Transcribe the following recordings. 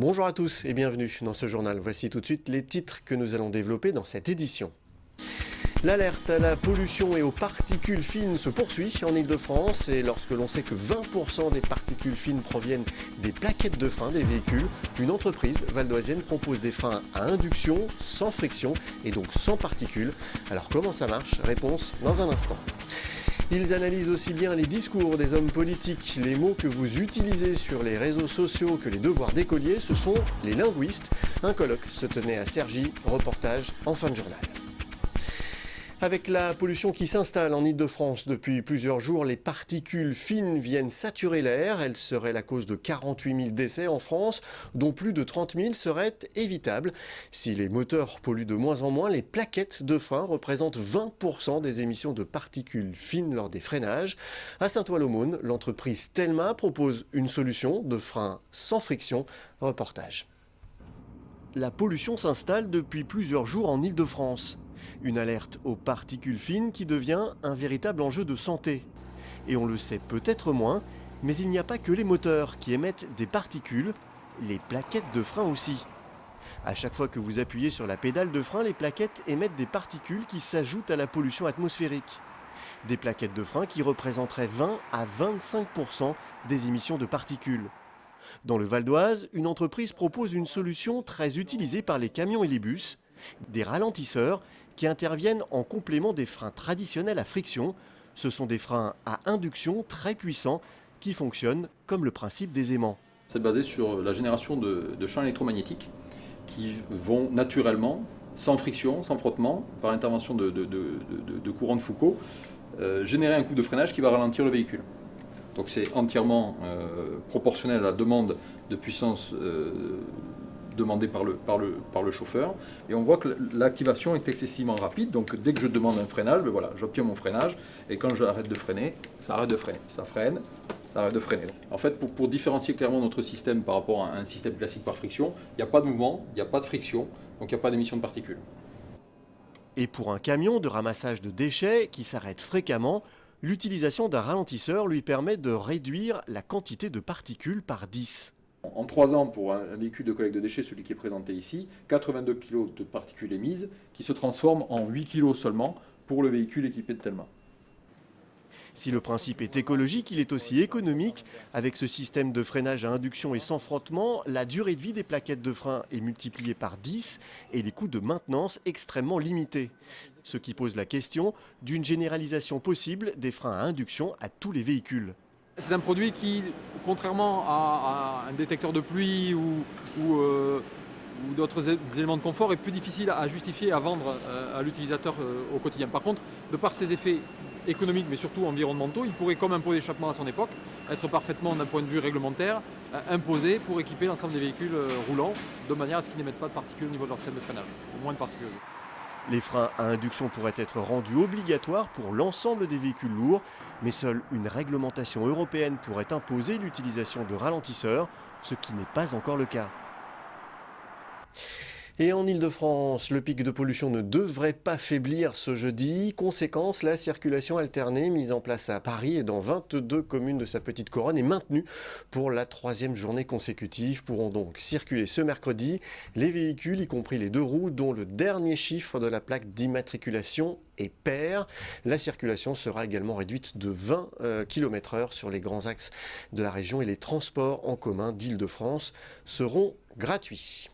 Bonjour à tous et bienvenue dans ce journal. Voici tout de suite les titres que nous allons développer dans cette édition. L'alerte à la pollution et aux particules fines se poursuit en Ile-de-France et lorsque l'on sait que 20% des particules fines proviennent des plaquettes de frein des véhicules, une entreprise valdoisienne propose des freins à induction, sans friction et donc sans particules. Alors comment ça marche? Réponse dans un instant. Ils analysent aussi bien les discours des hommes politiques, les mots que vous utilisez sur les réseaux sociaux que les devoirs d'écoliers, ce sont les linguistes. Un colloque se tenait à Cergy, reportage en fin de journal. Avec la pollution qui s'installe en Ile-de-France depuis plusieurs jours, les particules fines viennent saturer l'air. Elles seraient la cause de 48 000 décès en France, dont plus de 30 000 seraient évitables. Si les moteurs polluent de moins en moins, les plaquettes de frein représentent 20% des émissions de particules fines lors des freinages. À Saint-Ouen-l'Aumône, l'entreprise Telma propose une solution de frein sans friction. Reportage. La pollution s'installe depuis plusieurs jours en Ile-de-France. Une alerte aux particules fines qui devient un véritable enjeu de santé. Et on le sait peut-être moins, mais il n'y a pas que les moteurs qui émettent des particules, les plaquettes de frein aussi. À chaque fois que vous appuyez sur la pédale de frein, les plaquettes émettent des particules qui s'ajoutent à la pollution atmosphérique. Des plaquettes de frein qui représenteraient 20 à 25% des émissions de particules. Dans le Val d'Oise, une entreprise propose une solution très utilisée par les camions et les bus, des ralentisseurs qui interviennent en complément des freins traditionnels à friction. Ce sont des freins à induction très puissants qui fonctionnent comme le principe des aimants. C'est basé sur la génération de champs électromagnétiques qui vont naturellement, sans friction, sans frottement, par l'intervention de courants de Foucault, générer un coup de freinage qui va ralentir le véhicule. Donc c'est entièrement proportionnel à la demande de puissance demandé par le chauffeur, et on voit que l'activation est excessivement rapide. Donc dès que je demande un freinage, ben voilà, j'obtiens mon freinage, et quand j'arrête de freiner, ça arrête de freiner, ça freine, ça arrête de freiner. En fait, pour différencier clairement notre système par rapport à un système classique par friction, il n'y a pas de mouvement, il n'y a pas de friction, donc il n'y a pas d'émission de particules. Et pour un camion de ramassage de déchets qui s'arrête fréquemment, l'utilisation d'un ralentisseur lui permet de réduire la quantité de particules par 10. En 3 ans, pour un véhicule de collecte de déchets, celui qui est présenté ici, 82 kg de particules émises qui se transforment en 8 kg seulement pour le véhicule équipé de Telma. Si le principe est écologique, il est aussi économique. Avec ce système de freinage à induction et sans frottement, la durée de vie des plaquettes de frein est multipliée par 10 et les coûts de maintenance extrêmement limités. Ce qui pose la question d'une généralisation possible des freins à induction à tous les véhicules. C'est un produit qui, contrairement à un détecteur de pluie ou d'autres éléments de confort, est plus difficile à justifier et à vendre à l'utilisateur au quotidien. Par contre, de par ses effets économiques mais surtout environnementaux, il pourrait, comme un pot d'échappement à son époque, être parfaitement d'un point de vue réglementaire imposé pour équiper l'ensemble des véhicules roulants de manière à ce qu'ils n'émettent pas de particules au niveau de leur système de freinage, au moins de particules. Les freins à induction pourraient être rendus obligatoires pour l'ensemble des véhicules lourds, mais seule une réglementation européenne pourrait imposer l'utilisation de ralentisseurs, ce qui n'est pas encore le cas. Et en Ile-de-France, le pic de pollution ne devrait pas faiblir ce jeudi. Conséquence, la circulation alternée mise en place à Paris et dans 22 communes de sa petite couronne est maintenue pour la 3e journée consécutive. Pourront donc circuler ce mercredi les véhicules, y compris les 2 roues, dont le dernier chiffre de la plaque d'immatriculation est pair. La circulation sera également réduite de 20 km/h sur les grands axes de la région et les transports en commun d'Île-de-France seront gratuits.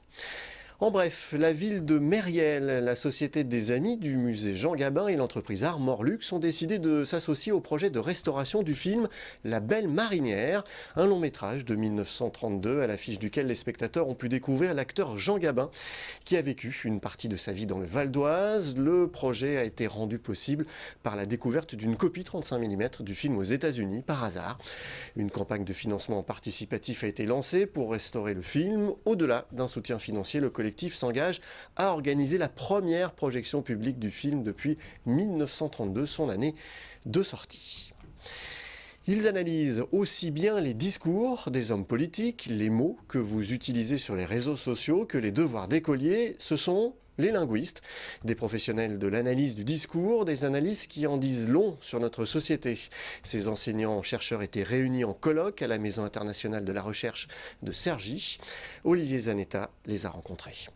En bref, la ville de Mériel, la société des amis du musée Jean Gabin et l'entreprise Armor-Lux ont décidé de s'associer au projet de restauration du film La Belle Marinière, un long métrage de 1932 à l'affiche duquel les spectateurs ont pu découvrir l'acteur Jean Gabin qui a vécu une partie de sa vie dans le Val d'Oise. Le projet a été rendu possible par la découverte d'une copie 35 mm du film aux États-Unis par hasard. Une campagne de financement participatif a été lancée pour restaurer le film. Au-delà d'un soutien financier, le collectif s'engage à organiser la première projection publique du film depuis 1932, son année de sortie. Ils analysent aussi bien les discours des hommes politiques, les mots que vous utilisez sur les réseaux sociaux, que les devoirs d'écoliers. Ce sont les linguistes, des professionnels de l'analyse du discours, des analyses qui en disent long sur notre société. Ces enseignants-chercheurs étaient réunis en colloque à la Maison internationale de la recherche de Cergy. Olivier Zanetta les a rencontrés.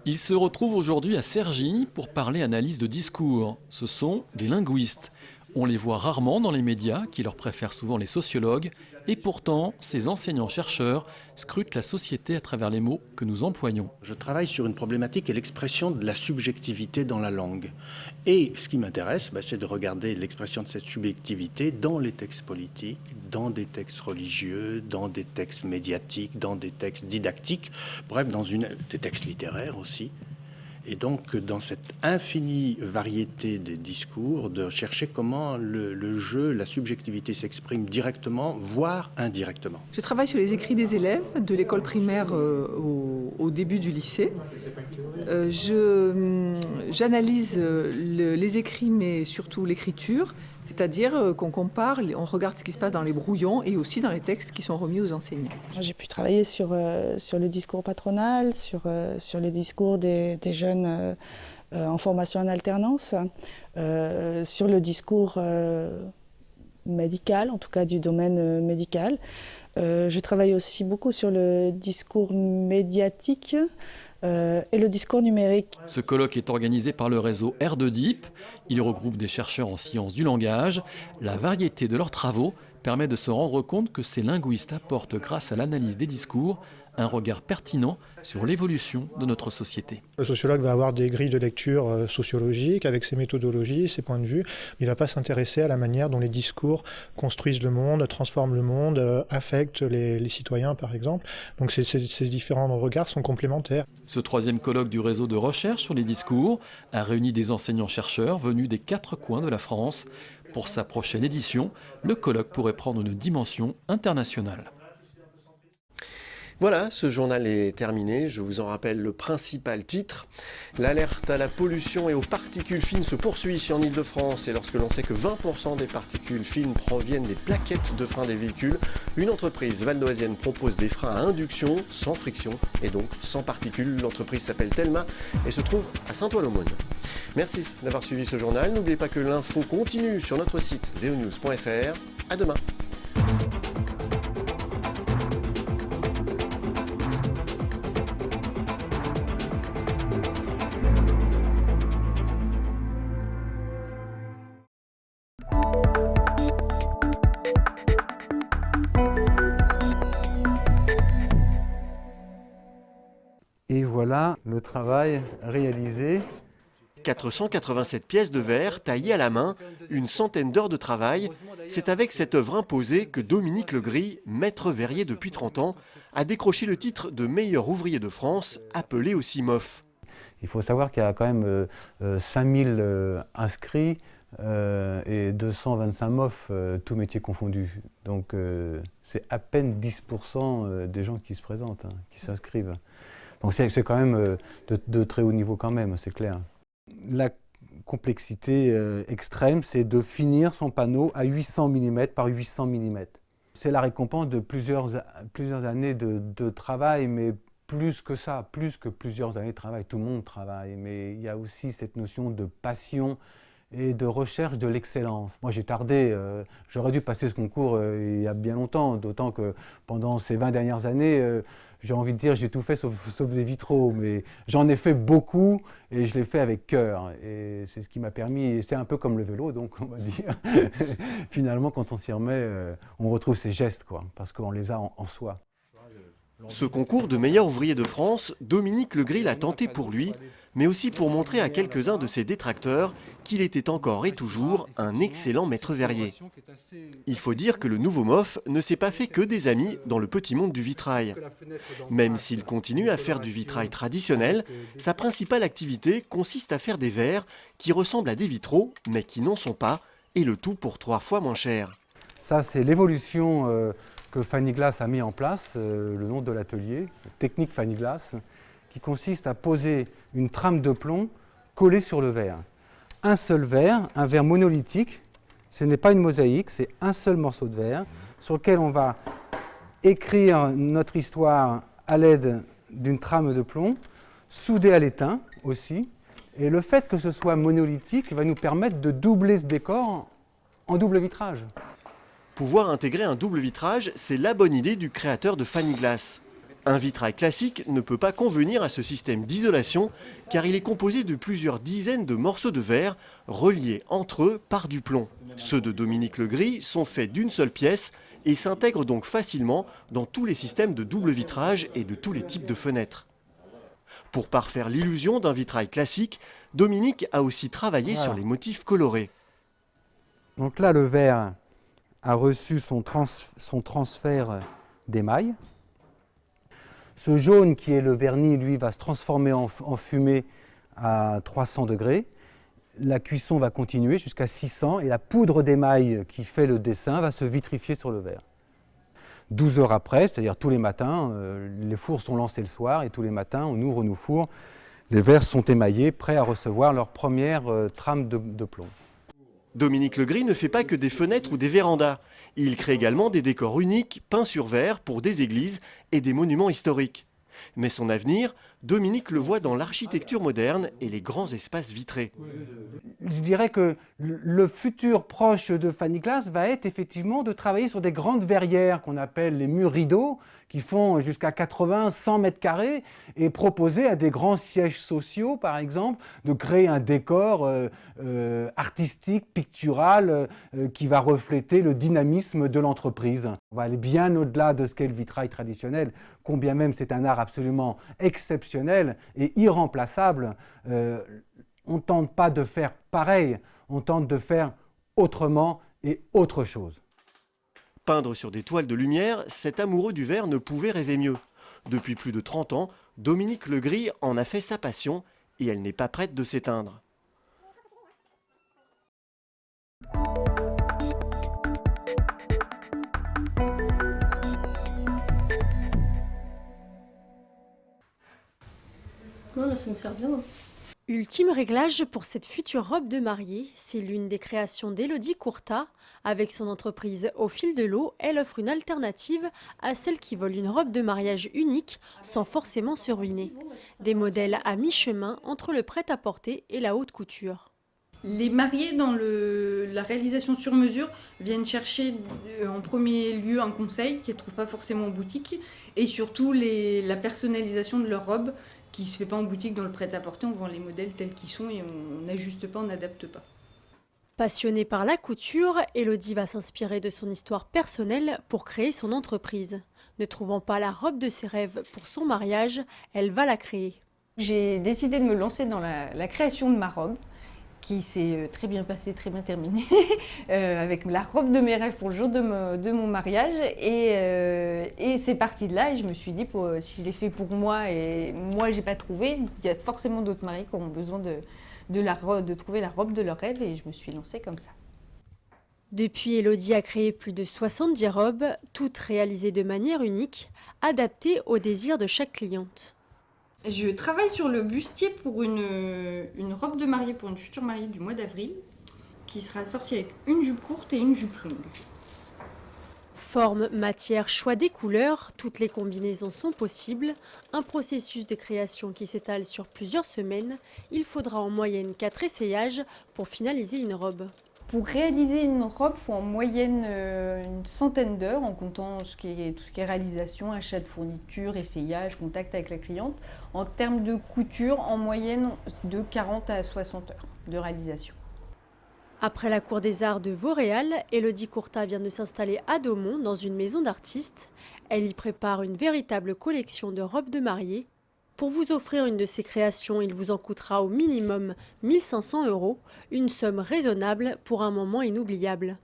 Ils se retrouvent aujourd'hui à Cergy pour parler analyse de discours. Ce sont des linguistes. On les voit rarement dans les médias, qui leur préfèrent souvent les sociologues, et pourtant, ces enseignants-chercheurs scrutent la société à travers les mots que nous employons. Je travaille sur une problématique et l'expression de la subjectivité dans la langue. Et ce qui m'intéresse, c'est de regarder l'expression de cette subjectivité dans les textes politiques, dans des textes religieux, dans des textes médiatiques, dans des textes didactiques, bref, des textes littéraires aussi. Et donc, dans cette infinie variété des discours, de chercher comment le jeu, la subjectivité s'exprime directement, voire indirectement. Je travaille sur les écrits des élèves de l'école primaire au début du lycée. J'analyse les écrits, mais surtout l'écriture, c'est-à-dire qu'on compare, on regarde ce qui se passe dans les brouillons et aussi dans les textes qui sont remis aux enseignants. J'ai pu travailler sur le discours patronal, sur les discours des jeunes en formation en alternance, sur le discours médical, en tout cas du domaine médical. Je travaille aussi beaucoup sur le discours médiatique et le discours numérique. Ce colloque est organisé par le réseau R2DIP. Il regroupe des chercheurs en sciences du langage. La variété de leurs travaux permet de se rendre compte que ces linguistes apportent, grâce à l'analyse des discours, un regard pertinent sur l'évolution de notre société. Le sociologue va avoir des grilles de lecture sociologiques avec ses méthodologies, ses points de vue. Il ne va pas s'intéresser à la manière dont les discours construisent le monde, transforment le monde, affectent les citoyens par exemple. Donc ces différents regards sont complémentaires. Ce troisième colloque du réseau de recherche sur les discours a réuni des enseignants-chercheurs venus des 4 coins de la France. Pour sa prochaine édition, le colloque pourrait prendre une dimension internationale. Voilà, ce journal est terminé. Je vous en rappelle le principal titre. L'alerte à la pollution et aux particules fines se poursuit en Ile-de-France. Et lorsque l'on sait que 20% des particules fines proviennent des plaquettes de frein des véhicules, une entreprise valdoisienne propose des freins à induction, sans friction et donc sans particules. L'entreprise s'appelle Telma et se trouve à Saint-Ouen-l'Aumône. Merci d'avoir suivi ce journal. N'oubliez pas que l'info continue sur notre site veonews.fr. À demain. Et voilà le travail réalisé. 487 pièces de verre taillées à la main, une centaine d'heures de travail. C'est avec cette œuvre imposée que Dominique Legris, maître verrier depuis 30 ans, a décroché le titre de meilleur ouvrier de France, appelé aussi MOF. Il faut savoir qu'il y a quand même 5000 inscrits et 225 MOF, tous métiers confondus. Donc c'est à peine 10% des gens qui se présentent, qui s'inscrivent. Donc c'est quand même de très haut niveau quand même, c'est clair. La complexité extrême, c'est de finir son panneau à 800 mm par 800 mm. C'est la récompense de plusieurs années de travail, mais plus que ça, plus que plusieurs années de travail. Tout le monde travaille, mais il y a aussi cette notion de passion et de recherche de l'excellence. Moi j'ai tardé, j'aurais dû passer ce concours il y a bien longtemps, d'autant que pendant ces 20 dernières années, j'ai envie de dire j'ai tout fait sauf des vitraux, mais j'en ai fait beaucoup et je l'ai fait avec cœur. Et c'est ce qui m'a permis, et c'est un peu comme le vélo, donc on va dire, finalement quand on s'y remet, on retrouve ces gestes, quoi, parce qu'on les a en soi. Ce concours de meilleur ouvrier de France, Dominique Legris l'a tenté pour lui, mais aussi pour montrer à quelques-uns de ses détracteurs qu'il était encore et toujours un excellent maître verrier. Il faut dire que le nouveau MOF ne s'est pas fait que des amis dans le petit monde du vitrail. Même s'il continue à faire du vitrail traditionnel, sa principale activité consiste à faire des verres qui ressemblent à des vitraux, mais qui n'en sont pas, et le tout pour 3 fois moins cher. Ça, c'est l'évolution que Fanny Glass a mis en place, le nom de l'atelier, technique Fanny Glass, qui consiste à poser une trame de plomb collée sur le verre. Un seul verre, un verre monolithique, ce n'est pas une mosaïque, c'est un seul morceau de verre sur lequel on va écrire notre histoire à l'aide d'une trame de plomb soudée à l'étain aussi. Et le fait que ce soit monolithique va nous permettre de doubler ce décor en double vitrage. Pouvoir intégrer un double vitrage, c'est la bonne idée du créateur de Fanny Glass. Un vitrail classique ne peut pas convenir à ce système d'isolation car il est composé de plusieurs dizaines de morceaux de verre reliés entre eux par du plomb. Ceux de Dominique Legris sont faits d'une seule pièce et s'intègrent donc facilement dans tous les systèmes de double vitrage et de tous les types de fenêtres. Pour parfaire l'illusion d'un vitrail classique, Dominique a aussi travaillé sur les motifs colorés. Donc là, le verre a reçu son transfert d'émail. Ce jaune qui est le vernis, lui, va se transformer en fumée à 300 degrés. La cuisson va continuer jusqu'à 600 et la poudre d'émail qui fait le dessin va se vitrifier sur le verre. 12 heures après, c'est-à-dire tous les matins, les fours sont lancés le soir et tous les matins, on ouvre nos fours. Les verres sont émaillés, prêts à recevoir leur première trame de plomb. Dominique Legris ne fait pas que des fenêtres ou des vérandas. Il crée également des décors uniques peints sur verre pour des églises et des monuments historiques. Mais son avenir, Dominique le voit dans l'architecture moderne et les grands espaces vitrés. Je dirais que le futur proche de Fanny Glass va être effectivement de travailler sur des grandes verrières qu'on appelle les murs rideaux, qui font jusqu'à 80-100 mètres carrés, et proposer à des grands sièges sociaux, par exemple, de créer un décor artistique, pictural, qui va refléter le dynamisme de l'entreprise. On va aller bien au-delà de ce qu'est le vitrail traditionnel, combien même c'est un art absolument exceptionnel et irremplaçable. On ne tente pas de faire pareil, on tente de faire autrement et autre chose. Peindre sur des toiles de lumière, cet amoureux du verre ne pouvait rêver mieux. Depuis plus de 30 ans, Dominique Legris en a fait sa passion et elle n'est pas prête de s'éteindre. Non, là, ça me sert bien. Ultime réglage pour cette future robe de mariée, c'est l'une des créations d'Élodie Courtat. Avec son entreprise Au fil de l'eau, elle offre une alternative à celles qui veulent une robe de mariage unique sans forcément se ruiner. Des modèles à mi-chemin entre le prêt-à-porter et la haute couture. Les mariés dans la réalisation sur mesure viennent chercher en premier lieu un conseil qu'ils ne trouvent pas forcément en boutique et surtout la personnalisation de leur robe qui ne se fait pas en boutique dans le prêt-à-porter. On vend les modèles tels qu'ils sont et on n'ajuste pas, on n'adapte pas. Passionnée par la couture, Élodie va s'inspirer de son histoire personnelle pour créer son entreprise. Ne trouvant pas la robe de ses rêves pour son mariage, elle va la créer. J'ai décidé de me lancer dans la création de ma robe, qui s'est très bien passée, très bien terminée, avec la robe de mes rêves pour le jour de mon mariage. Et c'est parti de là, et je me suis dit, si je l'ai fait pour moi et moi j'ai pas trouvé, il y a forcément d'autres mariés qui auront besoin de trouver la robe de leur rêve, et je me suis lancée comme ça. Depuis, Élodie a créé plus de 70 robes, toutes réalisées de manière unique, adaptées aux désirs de chaque cliente. Je travaille sur le bustier pour une robe de mariée pour une future mariée du mois d'avril, qui sera sortie avec une jupe courte et une jupe longue. Forme, matière, choix des couleurs, toutes les combinaisons sont possibles. Un processus de création qui s'étale sur plusieurs semaines. Il faudra en moyenne 4 essayages pour finaliser une robe. Pour réaliser une robe, il faut en moyenne une centaine d'heures, en comptant tout ce qui est réalisation, achat de fournitures, essayage, contact avec la cliente. En termes de couture, en moyenne de 40 à 60 heures de réalisation. Après la Cour des Arts de Vauréal, Élodie Courtat vient de s'installer à Daumont dans une maison d'artistes. Elle y prépare une véritable collection de robes de mariée. Pour vous offrir une de ces créations, il vous en coûtera au minimum 1 500 €, une somme raisonnable pour un moment inoubliable.